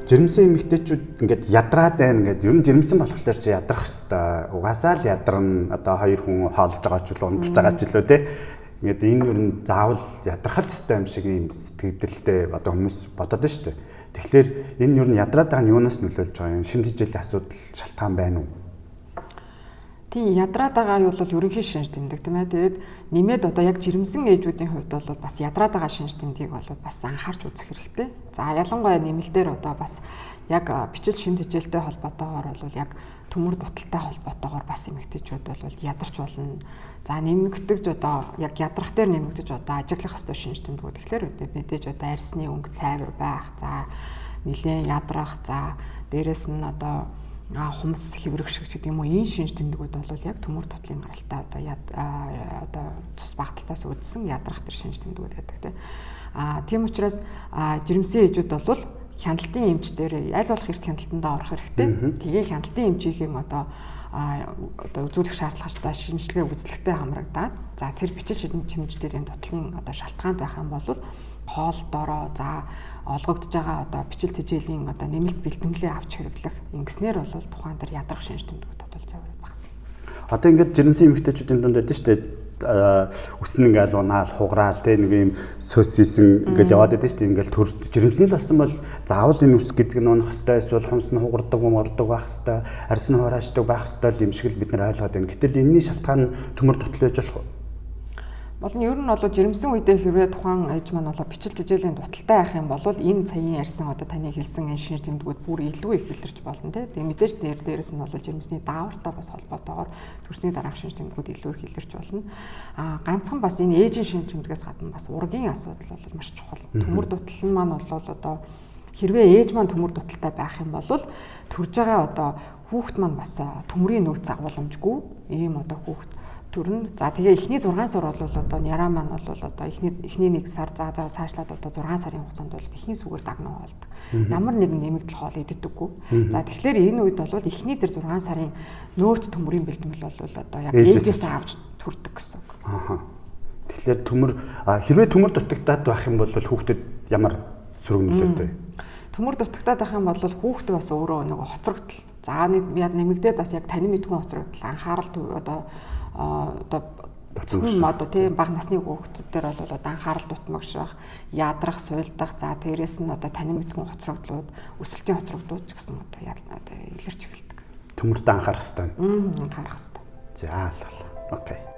Жирэмсэн эмэгтэйчүүд ингээд ядраад байна ингээд ер нь жирэмсэн болохоор чи ядрах хэвээр угаасаа л ядарна одоо хоёр хүн хоолж байгаа ч үл ундалж байгаа ч илүү те ингээд энэ ер нь заавал ядрахал хэвээр юм шиг юм сэтгэлдэлтэй одоо хүмүүс бодоод байна шүү дээ. Тэгэхээр энэ ер нь ядраад байгаа нь юунаас нөлөөлж байгаа юм шимт хичээлийн асуудал шалтгаан байна уу? Тийм ядраад байгаа нь бол ерөнхий шинж тэмдэг тийм ээ. Тэгээд нэмээд одоо яг жирэмсэн ээжүүдийн хувьд бол бас ядраад байгаа шинж тэмдгийг бол бас анхаарч үзэх хэрэгтэй. За ялангуяа нэмэлтээр одоо бас яг бичил шимт хичээлтэй холбоотойгоор бол яг төмөр дуталтай холбоотойгоор бас эмэгтэйчүүд бол ядарч болно. За нэмэгдэж одоо яг ядрах дээр нэмэгдэж одоо ажиглах ёстой шинж тэмдгүүд тэгэхээр мэдээж одоо арьсны өнгө цайвар байх. За нэлээд ядрах. За дээрэс нь одоо хумс хэврэгших гэдэг юм уу энэ шинж тэмдгүүд бол яг төмөр дутлын гаралтай одоо цус багталтаас үүдсэн ядрах төр шинж тэмдгүүд байдаг тийм. Тийм учраас жирэмсэн ээжүүд бол хяналтын эмч дээр аль болох эрт хяналтандаа орох хэрэгтэй. Тэгээ хяналтын эмчийн одоо үзүүлэх шаардлагатай шинжилгээ үзлэгтэй хамрагдаад за тэр бичиж чимж дээр юм дутлын одоо шалтгаан байх юм бол хоол дороо за олгогдож байгаа одоо бичил тэжээлийн одоо нэмэлт бэлтгэлээ авч хэрэглэх ингэснээр бол тухайн дээр ядрах шинж тэмдгүүд бол цаавар багасна. Одоо ингээд жирэмсэн эмэгтэйчүүдийн дунд байдаг шүү дээ. Үснэ ингээл унаал хугараал те нэг юм сөс хийсэн ингээл яваад байдаг шүү дээ. Ингээл төр жирэмснэл болсон бол заавал энэ үс гэдэг нь унах хэвээр эсвэл хумс нь хугардаг мордог байх хэвээр арьс нь хураачдаг байх хэвээр юм шиг л бид нар ойлгоод байна. Гэтэл энэний шалтгаан төмөр дутлаж болох уу? Бол нь ер нь бол жирэмсэн үедээ хэрвээ тухайн ээж маань бол бичил тэжээлийн дуталтай байх юм бол энэ цагийн ярьсан одоо таны хэлсэн энэ шинж тэмдгүүд бүр илүү их илэрч болно тийм. Тэгээ мэдээж дээрээс нь бол жирэмсний даавартай бас холбоотойгоор төрсний дараах шинж тэмдгүүд илүү их илэрч болно. Ганцхан бас энэ ээжийн шинж тэмдгээс гадна бас ургийн асуудал бол маш чухал. Төмөр дутал нь маань бол одоо хэрвээ ээж маань төмөр дуталтай байх юм бол төрж байгаа одоо хүүхэд маань бас төмрийн нөөц агуулмжгүй ийм одоо хүүхэд төрн. За тэгээ эхний 6 сар бол одоо няраа маань бол одоо эхний 1 сар за цаашлаад одоо 6 сарын хугацаанд бол эхний сүгээр дагнаа болдог. Ямар нэгэн нэмэгдэл хоол иддэггүй. За тэгэхээр энэ үед бол эхний дээр 6 сарын нөөц төмрийн бэлтгэл бол одоо яг ээжээс авч төрдөг гэсэн үг. Тэгэхээр төмөр хэрвээ төмөр дутагдаад байх юм бол хүүхдэд ямар сөрөг нөлөөтэй? Төмөр дутагдаад байх юм бол хүүхд бас өөрөө нэг хоцрогдол. За яг нэмэгдээд бас яг танин мэдгүй хоцрогдол анхаарал одоо зөвхөн одоо тийм бага насны хүүхдүүдээр бол одоо анхаарал дутмагших, ядрах, суйлдах, за дээрэс нь одоо танин мэдгүй хоцрогдлууд, өсөлтийн хоцрогдлууд ч гэсэн одоо илэрч эхэлдэг. Төмөртөө анхаарах хэрэгтэй. Анхаарах хэрэгтэй. За алгалаа. Окей.